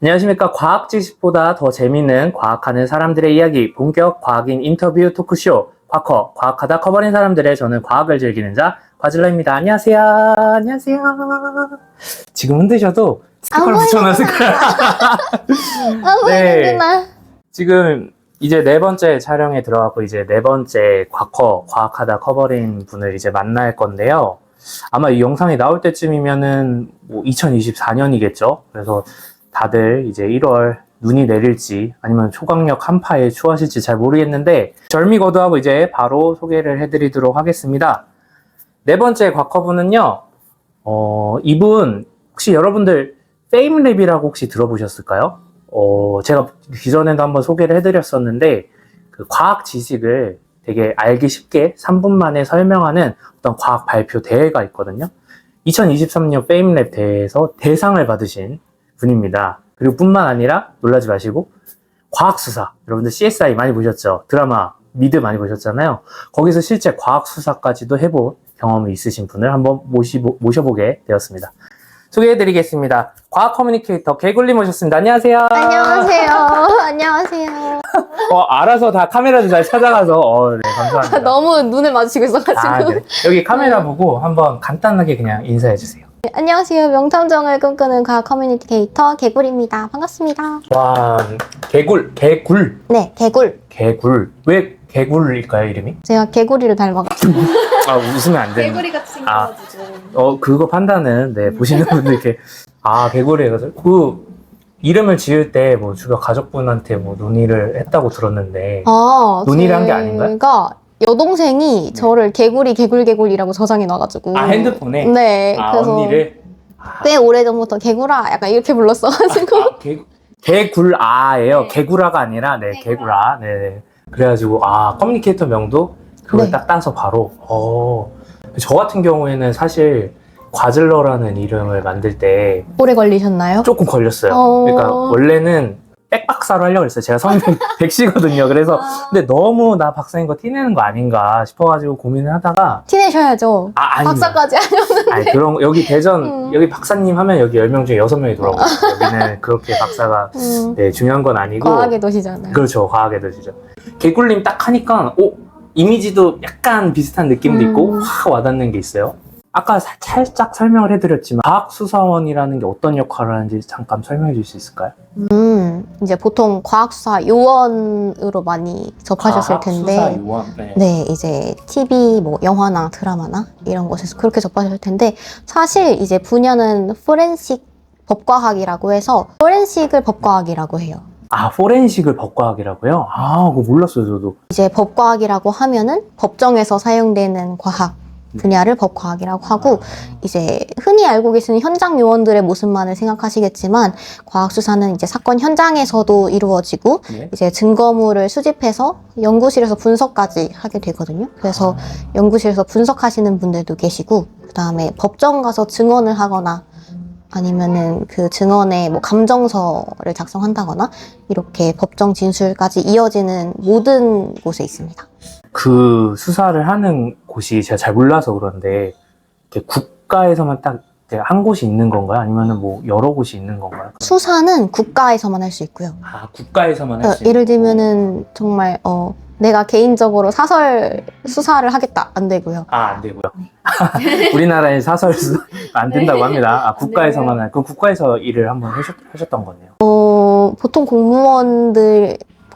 안녕하십니까. 과학 지식보다 더 재미있는 과학하는 사람들의 이야기, 본격 과학인 인터뷰 토크쇼, 과커, 과학하다 커버린 사람들의 저는 과학을 즐기는 자, 과질러입니다. 안녕하세요. 안녕하세요. 지금 흔드셔도 스티커를 붙여놨을 거예요. 보이는구나. 지금 이제 네 번째 촬영에 들어가고 이제 네 번째 과커, 과학하다 커버린 분을 이제 만날 건데요. 아마 이 영상이 나올 때쯤이면은 뭐 2024년이겠죠. 그래서 다들 이제 1월 눈이 내릴지 아니면 초강력 한파에 추하실지 잘 모르겠는데 절미거두하고 이제 바로 소개를 해드리도록 하겠습니다. 네 번째 과커분은요, 이분 혹시 여러분들 페임랩이라고 혹시 들어보셨을까요? 제가 기존에도 한번 소개를 해드렸었는데 그 과학 지식을 되게 알기 쉽게 3분 만에 설명하는 어떤 과학 발표 대회가 있거든요. 2023년 페임랩 대회에서 대상을 받으신 분입니다. 그리고 뿐만 아니라 놀라지 마시고 과학수사, 여러분들 CSI 많이 보셨죠? 드라마 미드 많이 보셨잖아요. 거기서 실제 과학수사까지도 해본 경험이 있으신 분을 한번 모셔보게 되었습니다. 소개해드리겠습니다. 과학 커뮤니케이터 개굴님 모셨습니다. 안녕하세요. 안녕하세요. 안녕하세요. 알아서 다 카메라도 잘 찾아가서 네, 감사합니다. 너무 눈을 마주치고 있어가지고. 네. 여기 카메라 보고 한번 간단하게 그냥 인사해주세요. 네, 안녕하세요. 명탐정을 꿈꾸는 과학 커뮤니케이터 개굴입니다. 반갑습니다. 와, 개굴. 네, 개굴. 왜 개굴일까요, 이름이? 제가 개구리를 닮아가지고. 아, 웃으면 안 되는. 개구리 같이 생겨가지고. 그거 판단은, 네, 보시는 분들께, 개구리에서, 이름을 지을 때, 뭐, 주변 가족분한테 뭐, 논의를 했다고 들었는데, 논의를 한 게 아닌가요? 제가 여동생이 저를 개굴이라고 저장해 놔가지고. 핸드폰에? 네. 그래서 언니를? 꽤 오래전부터 개구라 약간 이렇게 불렀어가지고. 개굴아예요. 네. 개구라가 아니라, 네, 개구라. 네. 그래가지고, 커뮤니케이터 명도 그걸 네. 딱 따서 바로, 저 같은 경우에는 사실, 과질러라는 이름을 만들 때 오래 걸리셨나요? 조금 걸렸어요. 그러니까 원래는 백박사로 하려고 했어요. 제가 성이 백씨거든요. 그래서 근데 너무 나 박사인 거 티내는 거 아닌가 싶어가지고 고민을 하다가 티내셔야죠. 아닙니다. 박사까지 하셨는데. 아니 그런 여기 대전 여기 박사님 하면 여기 10명 중에 6명이 돌아오고 여기는 그렇게 박사가 네, 중요한 건 아니고 과학의 도시잖아요. 그렇죠. 과학의 도시죠. 개굴님 딱 하니까 이미지도 약간 비슷한 느낌도 있고 확 와닿는 게 있어요. 아까 살짝 설명을 해드렸지만 과학수사원이라는 게 어떤 역할을 하는지 잠깐 설명해 줄 수 있을까요? 이제 보통 과학수사 요원으로 많이 접하셨을 텐데. 과학수사 요원? 네, 이제 TV, 뭐 영화나 드라마나 이런 곳에서 그렇게 접하셨을 텐데 사실 이제 분야는 포렌식 법과학이라고 해서 포렌식을 법과학이라고 해요. 포렌식을 법과학이라고요? 그거 몰랐어요, 저도. 이제 법과학이라고 하면은 법정에서 사용되는 과학 분야를 법과학이라고 하고 이제 흔히 알고 계시는 현장 요원들의 모습만을 생각하시겠지만 과학수사는 이제 사건 현장에서도 이루어지고 네. 이제 증거물을 수집해서 연구실에서 분석까지 하게 되거든요. 그래서 연구실에서 분석하시는 분들도 계시고 그 다음에 법정 가서 증언을 하거나 아니면은 그 증언에 뭐 감정서를 작성한다거나 이렇게 법정 진술까지 이어지는 모든 곳에 있습니다. 그 수사를 하는 곳이 제가 잘 몰라서 그런데 이렇게 국가에서만 딱 한 곳이 있는 건가요? 아니면은 뭐 여러 곳이 있는 건가요? 수사는 국가에서만 할 수 있고요. 국가에서만 할 수 있는 예를 들면은 정말 내가 개인적으로 사설 수사를 하겠다 안 되고요. 안 되고요. 우리나라에 사설 수사 안 된다고 합니다. 국가에서만 그럼 국가에서 일을 한번 하셨던 거네요. 보통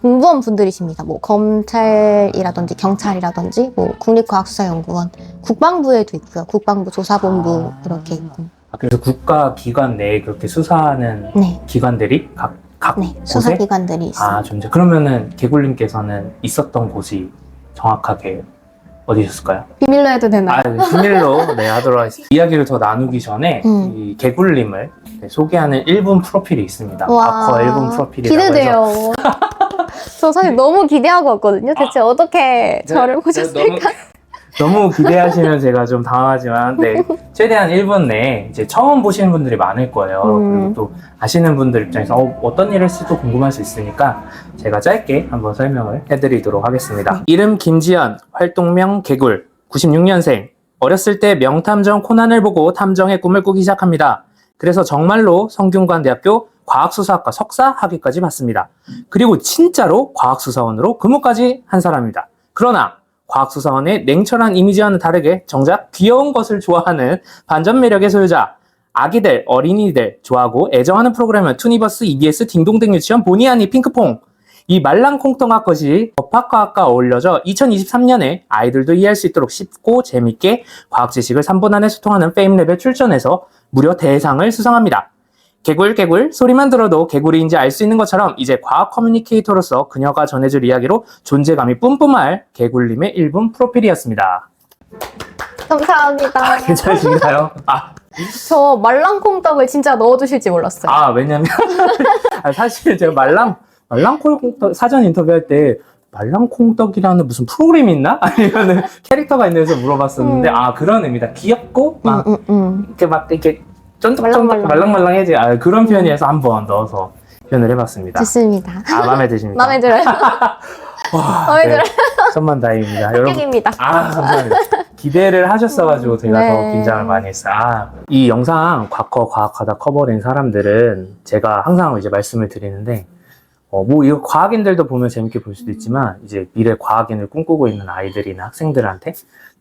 공무원분들이십니다. 뭐 검찰이라든지 경찰이라든지 뭐 국립과학수사연구원, 국방부에도 있고요. 국방부 조사본부 이렇게 있고. 그래서 국가 기관 내에 그렇게 수사하는 네, 기관들이 각 네, 곳에? 수사기관들이 있어요. 존재. 그러면은 개굴님께서는 있었던 곳이 정확하게 어디셨을까요? 비밀로 해도 되나요? 비밀로 네, 하도록 하겠습니다. 이야기를 더 나누기 전에 이 개굴님을 소개하는 1분 프로필이 있습니다. 과커 1분 프로필이라고 해서 기대돼요. 저 사실 너무 기대하고 왔거든요. 대체 어떻게 저를 보셨을까? 너무 기대하시면 제가 좀 당황하지만 최대한 1분 내에 이제 처음 보시는 분들이 많을 거예요. 그리고 또 아시는 분들 입장에서 어떤 일을 할지도 궁금할 수 있으니까 제가 짧게 한번 설명을 해드리도록 하겠습니다. 이름 김지연, 활동명 개굴, 96년생. 어렸을 때 명탐정 코난을 보고 탐정의 꿈을 꾸기 시작합니다. 그래서 정말로 성균관대학교 과학수사학과 석사 학위까지 받습니다. 그리고 진짜로 과학수사원으로 근무까지 한 사람입니다. 그러나 과학수사원의 냉철한 이미지와는 다르게 정작 귀여운 것을 좋아하는 반전 매력의 소유자, 아기들, 어린이들 좋아하고 애정하는 프로그램은 투니버스, EBS, 딩동댕 유치원, 보니 아니 핑크퐁. 이 말랑콩떡학 것이 법학과학과 어울려져 2023년에 아이들도 이해할 수 있도록 쉽고 재밌게 과학 지식을 3분 안에 소통하는 페임랩에 출전해서 무려 대상을 수상합니다. 개굴개굴 소리만 들어도 개구리인지 알 수 있는 것처럼 이제 과학 커뮤니케이터로서 그녀가 전해줄 이야기로 존재감이 뿜뿜할 개굴님의 1분 프로필이었습니다. 감사합니다. 괜찮으신가요? 저 말랑콩떡을 진짜 넣어주실지 몰랐어요. 왜냐면 사실 제가 말랑콩떡 사전 인터뷰할 때 말랑콩떡이라는 무슨 프로그램이 있나? 아니면은 캐릭터가 있는지 물어봤었는데 그런 의미다. 귀엽고 막 이렇게 쫀득쫀득 말랑말랑해지 그런 표현이어서 한번 넣어서 표현을 해봤습니다. 좋습니다. 마음에 드십니까? 마음에 들어요. 마음에 들어요. 천만다행입니다. 여러분. 합격입니다. 감사합니다. 기대를 하셨어가지고 제가 네. 더 긴장을 많이 했어요. 이 영상 과학하다 커버린 사람들은 제가 항상 이제 말씀을 드리는데 이거 과학인들도 보면 재밌게 볼 수도 있지만 이제 미래 과학인을 꿈꾸고 있는 아이들이나 학생들한테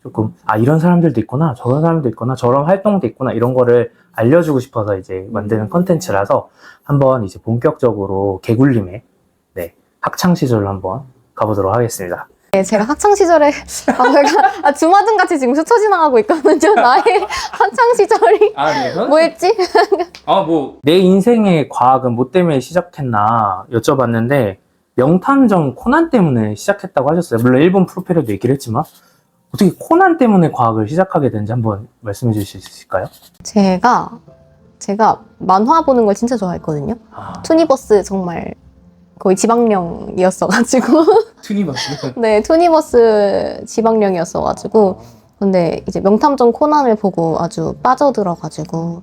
조금 이런 사람들도 있구나, 저런 사람도 있구나, 저런 활동도 있구나 이런 거를 알려주고 싶어서 이제 만드는 컨텐츠라서 한번 이제 본격적으로 개굴림의 학창 시절로 한번 가보도록 하겠습니다. 네, 제가 학창 시절에 제가 주마등 같이 지금 스쳐 지나가고 있거든요. 나의 학창 시절이 네. 뭐였지? 내 인생의 과학은 뭐 때문에 시작했나 여쭤봤는데 명탐정 코난 때문에 시작했다고 하셨어요. 물론 일본 프로필에도 얘기를 했지만 어떻게 코난 때문에 과학을 시작하게 된지 한번 말씀해 주실 수 있을까요? 제가 만화 보는 걸 진짜 좋아했거든요. 투니버스 정말 거의 지방령이었어가지고 투니버스? 네, 투니버스 지방령이었어가지고 근데 이제 명탐정 코난을 보고 아주 빠져들어가지고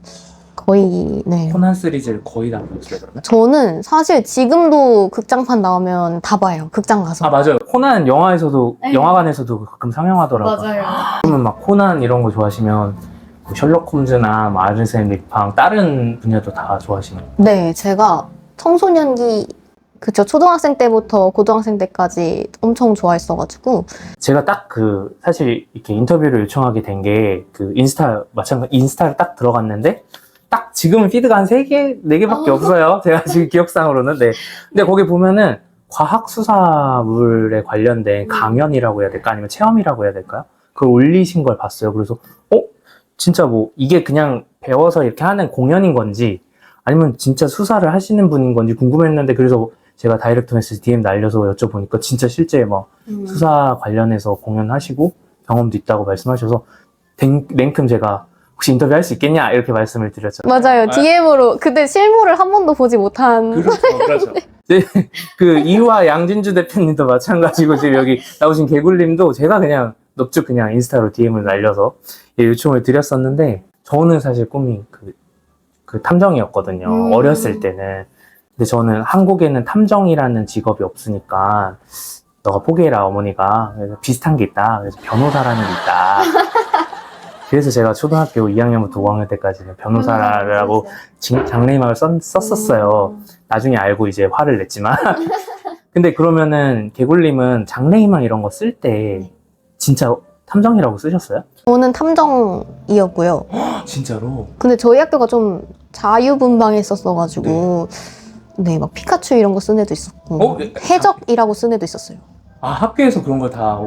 거의 코난 시리즈를 거의 다 보셨어요 그러면? 저는 사실 지금도 극장판 나오면 다 봐요. 극장 가서. 맞아요. 코난 영화에서도 영화관에서도 가끔 상영하더라고요. 맞아요. 그러면 막 코난 이런 거 좋아하시면 뭐 셜록 홈즈나 뭐 아르센 리팡 다른 분야도 다 좋아하시는 거예요? 네, 제가 청소년기 초등학생 때부터 고등학생 때까지 엄청 좋아했어가지고 제가 딱 사실 이렇게 인터뷰를 요청하게 된 게 인스타를 딱 들어갔는데 딱 지금은 피드가 한 3개, 4개밖에 없어요. 제가 지금 기억상으로는. 네. 근데 거기 보면은 과학수사물에 관련된 강연이라고 해야 될까? 아니면 체험이라고 해야 될까요? 그걸 올리신 걸 봤어요. 그래서, 진짜 이게 그냥 배워서 이렇게 하는 공연인 건지, 아니면 진짜 수사를 하시는 분인 건지 궁금했는데, 그래서 제가 다이렉트 메시지 DM 날려서 여쭤보니까 진짜 실제 수사 관련해서 공연하시고 경험도 있다고 말씀하셔서 냉큼 제가 혹시 인터뷰할 수 있겠냐 이렇게 말씀을 드렸죠. 맞아요. DM으로 그때 실물을 한 번도 보지 못한 그렇죠. 네, 이화 양진주 대표님도 마찬가지고 지금 여기 나오신 개굴님도 제가 그냥 넙죽 그냥 인스타로 DM을 날려서 요청을 드렸었는데 저는 사실 꿈이 그 탐정이었거든요. 어렸을 때는. 근데 저는 한국에는 탐정이라는 직업이 없으니까 너가 포기해라 어머니가. 그래서 비슷한 게 있다. 그래서 변호사라는 게 있다. 그래서 제가 초등학교 2학년부터 5학년 때까지는 변호사라고 장래희망을 썼었어요. 나중에 알고 이제 화를 냈지만. 근데 그러면은 개굴님은 장래희망 이런 거 쓸 때 진짜 탐정이라고 쓰셨어요? 저는 탐정이었고요. 진짜로? 근데 저희 학교가 좀 자유분방했었어가지고 네, 막 피카츄 이런 거 쓴 애도 있었고 해적이라고 쓴 애도 있었어요. 학교에서 그런 걸 다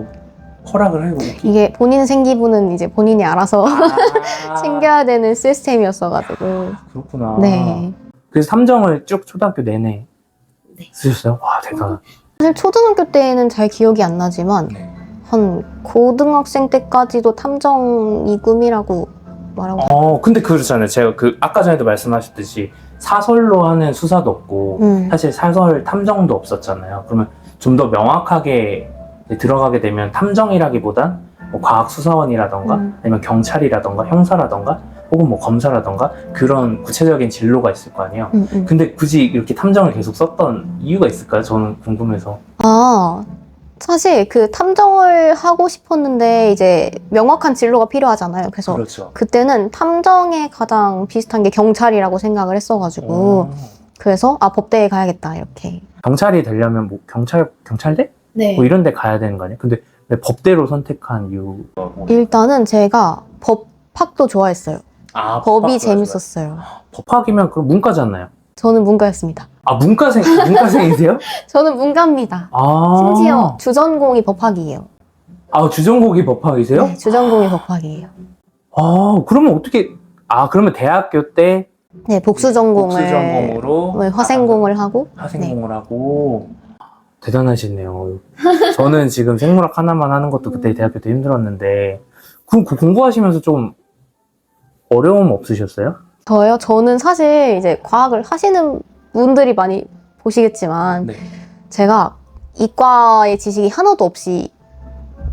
허락을 해요? 이게 본인 생기부는 이제 본인이 알아서 챙겨야 되는 시스템이었어가지고. 그렇구나. 네. 그래서 탐정을 쭉 초등학교 내내 쓰셨어요? 와, 대단하다. 사실 초등학교 때는 잘 기억이 안 나지만 한 고등학생 때까지도 탐정이 꿈이라고 말하고. 근데 그렇잖아요. 제가 아까 전에도 말씀하셨듯이 사설로 하는 수사도 없고 사실 사설 탐정도 없었잖아요. 그러면 좀 더 명확하게 들어가게 되면 탐정이라기보단 과학수사원이라던가 아니면 경찰이라던가 형사라던가 혹은 검사라던가 그런 구체적인 진로가 있을 거 아니에요. 근데 굳이 이렇게 탐정을 계속 썼던 이유가 있을까요? 저는 궁금해서. 사실 그 탐정을 하고 싶었는데 이제 명확한 진로가 필요하잖아요. 그래서 그렇죠. 그때는 탐정에 가장 비슷한 게 경찰이라고 생각을 했어가지고 그래서 법대에 가야겠다 이렇게. 경찰이 되려면 뭐 경찰대? 네. 뭐 이런 데 가야 되는 거 아니에요? 근데 왜 법대로 선택한 이유가 뭐... 일단은 제가 법학도 좋아했어요. 아, 법이 법학 좋아하시고요. 재밌었어요. 법학이면 그럼 문과잖아요. 저는 문과였습니다. 아, 문과생이세요? 저는 문과입니다. 아. 심지어 주전공이 법학이에요. 아, 주전공이 법학이세요? 네, 주전공이 법학이에요. 아, 그러면 어떻게, 그러면 대학교 때 네, 복수전공을 복수전공으로 화생공을 하고 화생공을 하고 대단하시네요. 저는 지금 생물학 하나만 하는 것도 그때 대학교 때 힘들었는데 그럼 공부하시면서 좀 어려움 없으셨어요? 저요? 저는 사실 이제 과학을 하시는 분들이 많이 보시겠지만 네. 제가 이과의 지식이 하나도 없이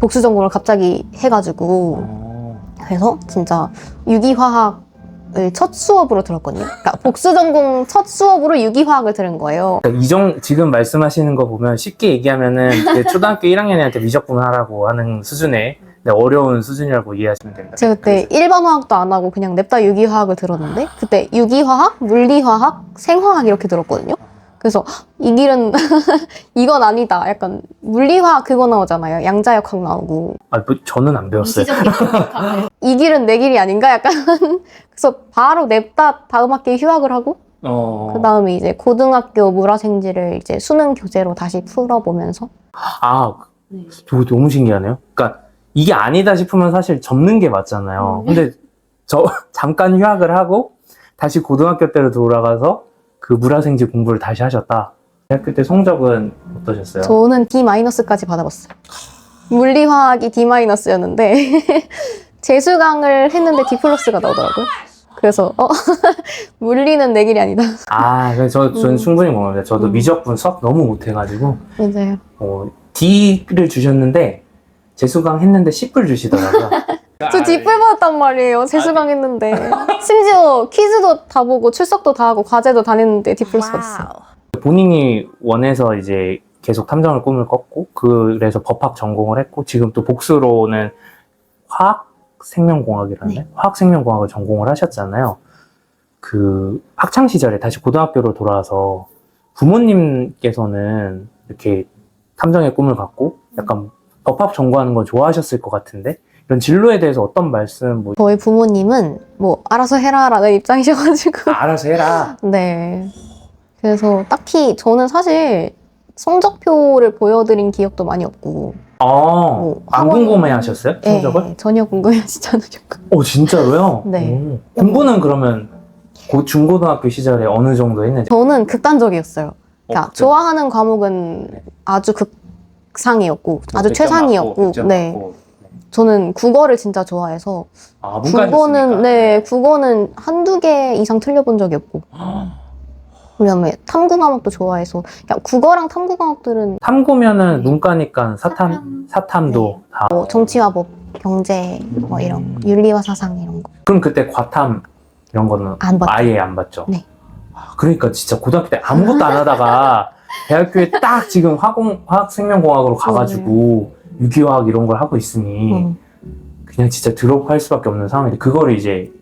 복수전공을 갑자기 해가지고 그래서 진짜 유기화학을 첫 수업으로 들었거든요. 그러니까 복수전공 첫 수업으로 유기화학을 들은 거예요. 그러니까 지금 말씀하시는 거 보면 쉽게 얘기하면은 그 초등학교 1학년한테 미적분하라고 하는 수준의 어려운 수준이라고 이해하시면 됩니다. 제가 그때 일반 화학도 안 하고 그냥 냅다 유기화학을 들었는데 그때 유기화학, 물리화학, 생화학 이렇게 들었거든요. 그래서 이 길은 이건 아니다. 약간 물리화학 그거 나오잖아요. 양자역학 나오고. 뭐 저는 안 배웠어요. 이 길은 내 길이 아닌가? 약간 그래서 바로 냅다 다음 학기에 휴학을 하고 그 다음에 이제 고등학교 물화생지를 이제 수능 교재로 다시 풀어보면서 저거 너무 신기하네요. 그러니까 이게 아니다 싶으면 사실 접는 게 맞잖아요. 근데 잠깐 휴학을 하고 다시 고등학교 때로 돌아가서 그 물화생지 공부를 다시 하셨다. 대학교 때 성적은 어떠셨어요? 저는 D-까지 받아봤어요. 물리화학이 D-였는데 재수강을 했는데 D+가 나오더라고요. 그래서 물리는 내 길이 아니다. 저는 충분히 공감합니다. 저도 미적분 수학 너무 못해가지고 맞아요. D를 주셨는데 재수강 했는데 10을 주시더라고요. 저 D+ 받았단 말이에요. 재수강 했는데. 심지어 퀴즈도 다 보고 출석도 다 하고 과제도 다 냈는데 D+ 받았어요. 본인이 원해서 이제 계속 탐정을 꿈을 꿨고 그래서 법학 전공을 했고 지금 또 복수로는 화학생명공학이라는 화학생명공학을 전공을 하셨잖아요. 그 학창 시절에 다시 고등학교로 돌아와서 부모님께서는 이렇게 탐정의 꿈을 갖고 약간 법학 전공하는 걸 좋아하셨을 것 같은데 이런 진로에 대해서 어떤 말씀 저희 부모님은 뭐 알아서 해라 라는 입장이셔가지고 알아서 해라. 네. 그래서 딱히 저는 사실 성적표를 보여드린 기억도 많이 없고 안 궁금해 하셨어요? 성적을? 네, 전혀 궁금해하시지 않으셨고. 진짜로요? 네. 공부는 그러면 중고등학교 시절에 어느 정도 했는지? 저는 극단적이었어요. 그러니까 좋아하는 과목은 아주 극상이었고 아주 최상이었고 저는 국어를 진짜 좋아해서 국어는 한두 개 이상 틀려본 적이 없고 그다음에 탐구 과목도 좋아해서 그러니까 국어랑 탐구 과목들은 탐구면은 문과니까 사탐도 다 정치와 법, 경제 뭐 이런 윤리와 사상 이런 거. 그럼 그때 과탐 이런 거는 아예 안 봤죠? 네. 그러니까 진짜 고등학교 때 아무것도 안 하다가 대학교에 딱 지금 화학생명공학으로 가가지고 유기화학 이런 걸 하고 있으니 그냥 진짜 드롭할 수밖에 없는 상황인데 그거를 이제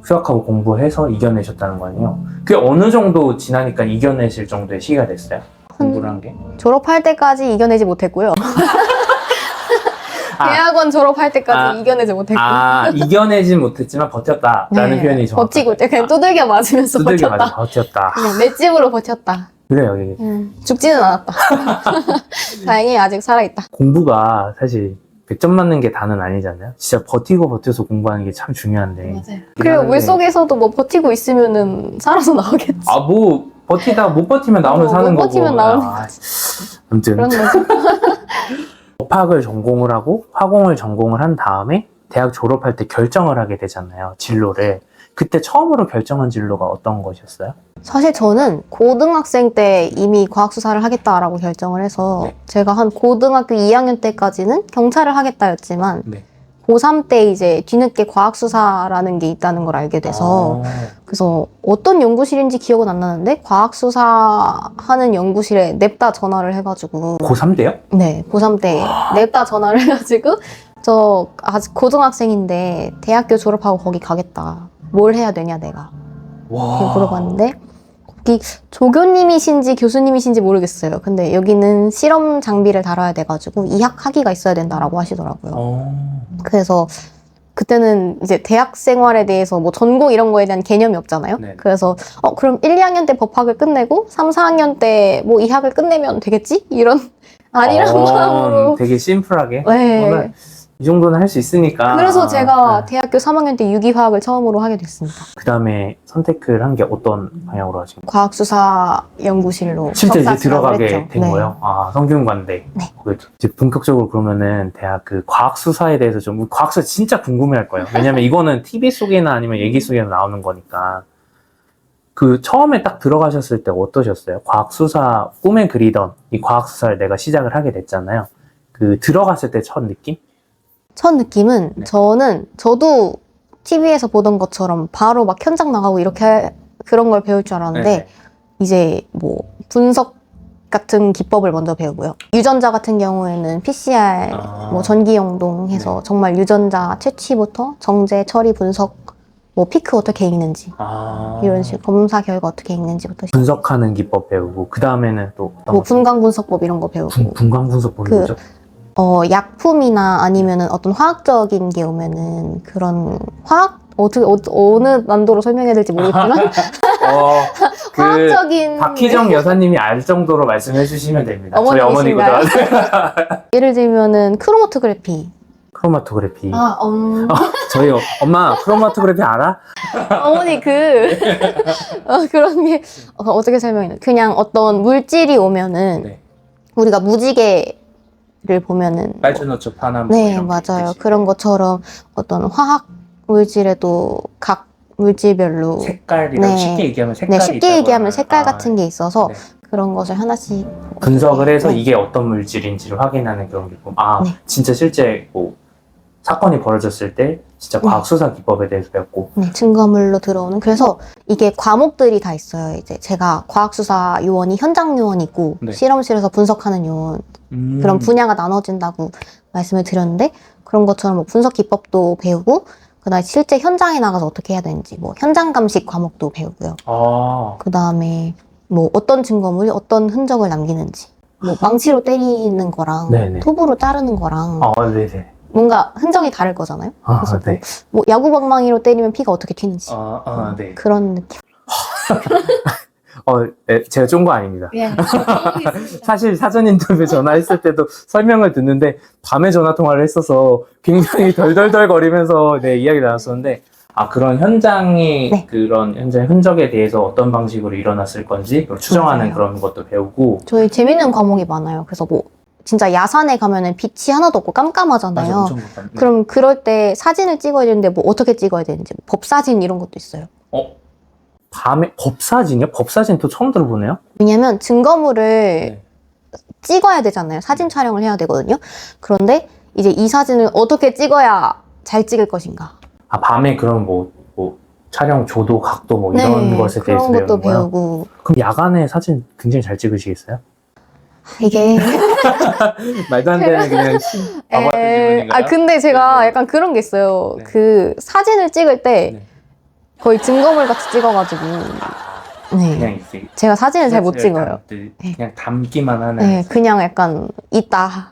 휴학하고 공부해서 이겨내셨다는 거 아니에요? 그게 어느 정도 지나니까 이겨내실 정도의 시기가 됐어요? 공부를 한 게? 졸업할 때까지 이겨내지 못했고요. 대학원 졸업할 때까지 이겨내지 못했고. 이겨내진 못했지만 버텼다라는 표현이 정확해요. 버티고 그냥 두들겨 맞으면서 버텼다. 그냥 맷집으로 버텼다. 그래요. 이게. 죽지는 않았다. 다행히 아직 살아있다. 공부가 사실 100점 맞는 게 다는 아니잖아요. 진짜 버텨서 공부하는 게 참 중요한데. 맞아요. 그리고 물속에서도 뭐 버티고 있으면은 살아서 나오겠지. 버티다 못 버티면 나오면 사는 못 거고. 버티면 나오는 거지. 아무튼 그런 거죠. 법학을 전공을 하고 화공을 전공을 한 다음에 대학 졸업할 때 결정을 하게 되잖아요. 진로를. 그때 처음으로 결정한 진로가 어떤 것이었어요? 사실 저는 고등학생 때 이미 과학수사를 하겠다라고 결정을 해서 제가 한 고등학교 2학년 때까지는 경찰을 하겠다였지만 고3 때 이제 뒤늦게 과학수사라는 게 있다는 걸 알게 돼서 그래서 어떤 연구실인지 기억은 안 나는데 과학수사하는 연구실에 냅다 전화를 해가지고 고3 때요? 네, 고3 때 냅다 전화를 해가지고 저 아직 고등학생인데 대학교 졸업하고 거기 가겠다. 뭘 해야 되냐 내가. 이렇게 물어봤는데 거기 조교님이신지 교수님이신지 모르겠어요. 근데 여기는 실험 장비를 다뤄야 돼가지고 이학 학위가 있어야 된다라고 하시더라고요. 그래서 그때는 이제 대학 생활에 대해서 뭐 전공 이런 거에 대한 개념이 없잖아요. 네. 그래서 그럼 1, 2학년 때 법학을 끝내고 3, 4학년 때 뭐 이학을 끝내면 되겠지? 이런 아니란 마음으로 되게 심플하게. 네. 오늘 이 정도는 할 수 있으니까. 그래서 제가 대학교 3학년 때 유기화학을 처음으로 하게 됐습니다. 그 다음에 선택을 한 게 어떤 방향으로 하신 거예요? 과학수사 연구실로 실제 이제 석사 진학을 들어가게 했죠. 된 네. 거예요? 아, 성균관대. 네. 이제 본격적으로 그러면은 대학 그 과학수사에 대해서 좀, 과학수사 진짜 궁금해 할 거예요. 왜냐면 이거는 TV 속에나 아니면 얘기 속에나 나오는 거니까. 그 처음에 딱 들어가셨을 때 어떠셨어요? 과학수사 꿈에 그리던 이 과학수사를 내가 시작을 하게 됐잖아요. 그 들어갔을 때 첫 느낌? 첫 느낌은 네. 저도 TV에서 보던 것처럼 바로 막 현장 나가고 이렇게 그런 걸 배울 줄 알았는데 네네. 이제 뭐 분석 같은 기법을 먼저 배우고요. 유전자 같은 경우에는 PCR, 뭐 전기영동 해서 정말 유전자 채취부터 정제, 처리, 분석, 뭐 피크 어떻게 읽는지 이런 식 검사 결과 어떻게 읽는지부터 분석하는 기법 배우고 그 다음에는 또 어떤 뭐 거죠? 분광 분석법 이런 거 배우고 분광 분석 보는 거죠? 약품이나 아니면은 어떤 화학적인 게 오면은 그런 어느 난도로 설명해야 될지 모르겠지만 화학적인 박희정 여사님이 알 정도로 말씀해 주시면 됩니다. 저희 어머니이신가요? 어머니거든. 예를 들면은 크로마토그래피. 크로마토그래피. 어머니 엄마 크로마토그래피 알아? 그런 게 어떻게 설명해? 그냥 어떤 물질이 오면은 네. 우리가 무지개를 보면은 빨주노초 파나 네, 맞아요. 그런 것처럼 어떤 화학 물질에도 각 물질별로 색깔이라 네. 쉽게 얘기하면 네, 색깔이 쉽게 얘기하면 있다거나. 색깔 같은 게 있어서 네. 그런 것을 하나씩 분석을 해서 네. 이게 어떤 물질인지를 확인하는 그런 기법. 네. 진짜 실제 뭐 사건이 벌어졌을 때 진짜 과학수사 기법에 대해서 배웠고. 네, 증거물로 들어오는. 그래서 이게 과목들이 다 있어요. 이제 제가 과학수사 요원이 현장 요원이고 네. 실험실에서 분석하는 요원 그런 분야가 나눠진다고 말씀을 드렸는데 그런 것처럼 뭐 분석 기법도 배우고 그다음에 실제 현장에 나가서 어떻게 해야 되는지 뭐 현장 감식 과목도 배우고요. 그다음에 뭐 어떤 증거물이 어떤 흔적을 남기는지 뭐 망치로 때리는 거랑 네네. 톱으로 자르는 거랑 네네. 뭔가 흔적이 다를 거잖아요. 그래서 네. 뭐 야구방망이로 때리면 피가 어떻게 튀는지 네. 그런 느낌. 네, 제가 쫀 거 아닙니다. 예. 사실 사전 인터뷰 전화했을 때도 설명을 듣는데 밤에 전화 통화를 했어서 굉장히 덜덜덜 거리면서 이야기 나눴었는데 그런 현장이 네. 그런 현장의 흔적에 대해서 어떤 방식으로 일어났을 건지 그걸 추정하는 맞아요. 그런 것도 배우고 저희 재밌는 과목이 많아요. 그래서 뭐 진짜 야산에 가면은 빛이 하나도 없고 깜깜하잖아요. 엄청 못한. 그럼 그럴 때 사진을 찍어야 되는데 뭐 어떻게 찍어야 되는지 뭐 법사진 이런 것도 있어요. 밤에 법사진이요? 법사진 또 처음 들어보네요. 왜냐면 증거물을 찍어야 되잖아요. 사진 촬영을 해야 되거든요. 그런데 이제 이 사진을 어떻게 찍어야 잘 찍을 것인가. 밤에 그럼 뭐 촬영 조도, 각도 뭐 이런 것에 대해서 그런 것도 배우는 거예요? 배우고. 그럼 야간에 사진 굉장히 잘 찍으시겠어요? 이게 말도 안 되는 그냥 바보 같은 질문인가요? 근데 제가 네. 약간 그런 게 있어요. 네. 그 사진을 찍을 때 네. 거의 증거물 같이 찍어가지고 그냥 이렇게 제가 사진을 잘 못 찍어요. 그냥 담기만 하는. 네, 그냥 약간 있다.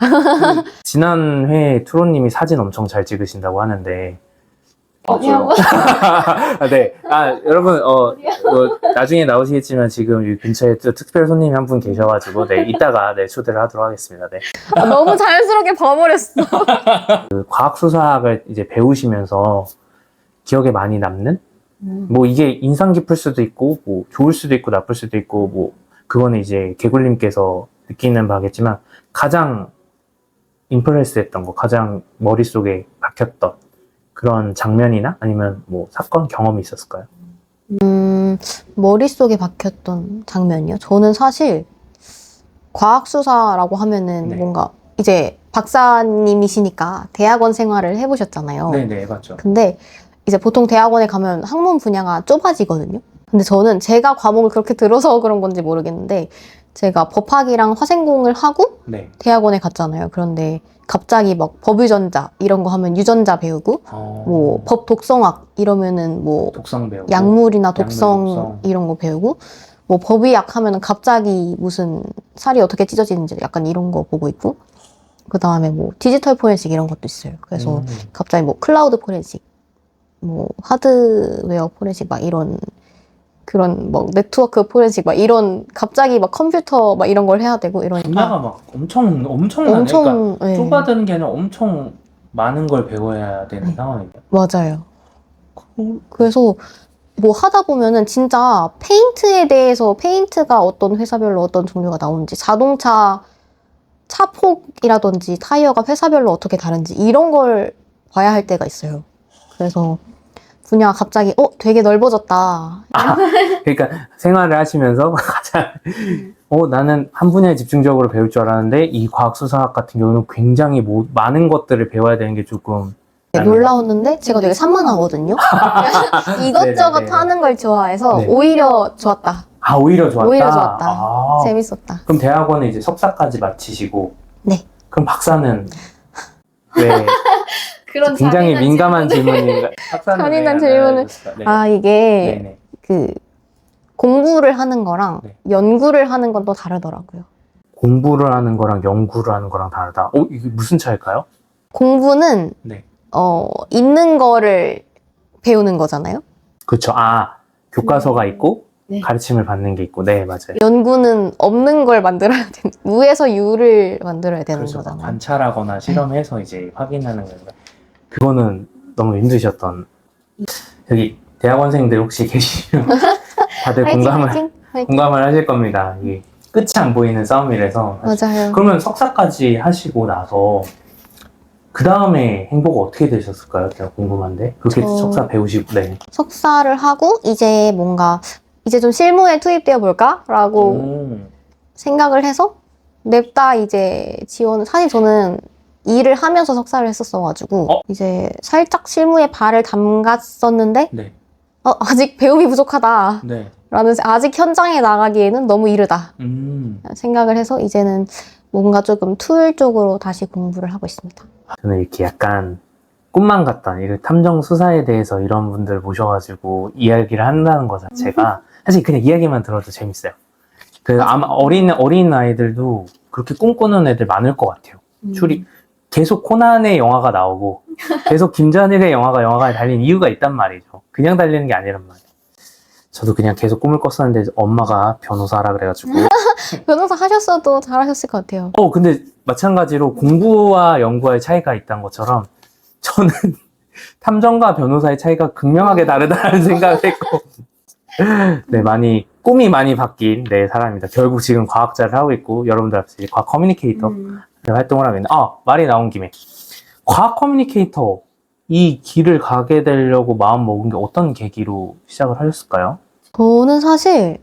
지난 회에 투로님이 사진 엄청 잘 찍으신다고 하는데. 네. 여러분, 나중에 나오시겠지만 지금 이 근처에 또 특별 손님이 한 분 계셔가지고, 이따가 초대를 하도록 하겠습니다. 네. 너무 자연스럽게 봐버렸어. 그 과학수사학을 이제 배우시면서 기억에 많이 남는? 뭐 이게 인상 깊을 수도 있고, 뭐 좋을 수도 있고, 나쁠 수도 있고, 뭐, 그거는 이제 개굴님께서 느끼는 바겠지만, 가장 임프레스 했던 거, 가장 머릿속에 박혔던 그런 장면이나 아니면 뭐 사건 경험이 있었을까요? 머릿속에 박혔던 장면이요? 저는 사실 과학수사라고 하면은 네. 뭔가 이제 박사님이시니까 대학원 생활을 해보셨잖아요. 네네, 맞죠. 근데 이제 보통 대학원에 가면 학문 분야가 좁아지거든요. 근데 저는 제가 과목을 그렇게 들어서 그런 건지 모르겠는데 제가 법학이랑 화생공을 하고 네. 대학원에 갔잖아요. 그런데 갑자기 막 법유전자 이런 거 하면 유전자 배우고 뭐 법 독성학 이러면은 뭐 독성 배우고. 약물이나 독성 독성. 이런 거 배우고 뭐 법의학 하면은 갑자기 무슨 살이 어떻게 찢어지는지 약간 이런 거 보고 있고 그 다음에 뭐 디지털 포렌식 이런 것도 있어요. 그래서 갑자기 뭐 클라우드 포렌식, 뭐 하드웨어 포렌식 막 이런 그런 뭐 네트워크 포렌식 막 이런 갑자기 막 컴퓨터 막 이런 걸 해야 되고 분야가 이러니까 막 엄청나네. 엄청 그러니까 예, 좁아드는 게 아니라 엄청 많은 걸 배워야 되는 네. 상황이에요. 맞아요. 그래서 뭐 하다 보면은 진짜 페인트에 대해서 페인트가 어떤 회사별로 어떤 종류가 나오는지 자동차 차폭이라든지 타이어가 회사별로 어떻게 다른지 이런 걸 봐야 할 때가 있어요. 그래서 분야가 갑자기 되게 넓어졌다. 그러니까 생활을 하시면서 가장 나는 한 분야에 집중적으로 배울 줄 알았는데 이 과학수사학 같은 경우는 굉장히 많은 것들을 배워야 되는 게 조금 놀라웠는데 제가 되게 산만하거든요. 이것저것 네네네. 하는 걸 좋아해서 네. 오히려 좋았다. 아, 오히려 좋았다. 오히려 좋았다. 아, 재밌었다. 그럼 대학원에 이제 석사까지 마치시고 네. 그럼 박사는 왜 그런 굉장히 민감한 질문인가? 박사는 잔인한 왜안 질문을- 하셨을까? 네. 아 이게 네네. 그 공부를 하는 거랑 네. 연구를 하는 건 또 다르더라고요. 공부를 하는 거랑 연구를 하는 거랑 다르다. 이게 무슨 차일까요? 공부는 네. 있는 거를 배우는 거잖아요. 그렇죠. 아, 교과서가 있고 네. 가르침을 받는 게 있고. 네, 맞아요. 연구는 없는 걸 만들어야 되는 우에서 유를 만들어야 되는 그래서 거잖아요. 관찰하거나 실험해서 이제 확인하는 건가. 그거는 너무 힘드셨던. 여기 대학원생들 혹시 계시면 다들 화이팅! 공감을 하실 겁니다. 이게 끝이 안 보이는 싸움이라서. 맞아요. 그러면 석사까지 하시고 나서 그 다음에 행보가 어떻게 되셨을까요? 제가 궁금한데. 그렇게 석사 배우시고, 네. 석사를 하고 이제 뭔가 이제 좀 실무에 투입되어 볼까라고 생각을 해서 냅다 이제 지원. 사실 저는 일을 하면서 석사를 했었어가지고 이제 살짝 실무에 발을 담갔었는데 네. 아직 배움이 부족하다. 네. 아직 현장에 나가기에는 너무 이르다 생각을 해서 이제는 뭔가 조금 툴 쪽으로 다시 공부를 하고 있습니다. 저는 이렇게 약간 꿈만 같던 이 탐정 수사에 대해서 이런 분들 모셔가지고 이야기를 한다는 것 자체가 사실 그냥 이야기만 들어도 재밌어요. 아마 어린 아이들도 그렇게 꿈꾸는 애들 많을 것 같아요. 계속 코난의 영화가 나오고 계속 김전일의 영화가 달린 이유가 있단 말이죠. 그냥 달리는 게 아니란 말이에요. 저도 그냥 계속 꿈을 꿨었는데 엄마가 변호사라 그래가지고 변호사 하셨어도 잘하셨을 것 같아요. 근데 마찬가지로 공부와 연구와의 차이가 있다는 것처럼 저는 탐정과 변호사의 차이가 극명하게 다르다는 생각을 했고 네, 꿈이 많이 바뀐 사람입니다. 결국 지금 과학자를 하고 있고 여러분들 앞에서 이제 과학 커뮤니케이터 활동을 하고 있는데 말이 나온 김에 과학 커뮤니케이터 이 길을 가게 되려고 마음 먹은 게 어떤 계기로 시작을 하셨을까요? 저는 사실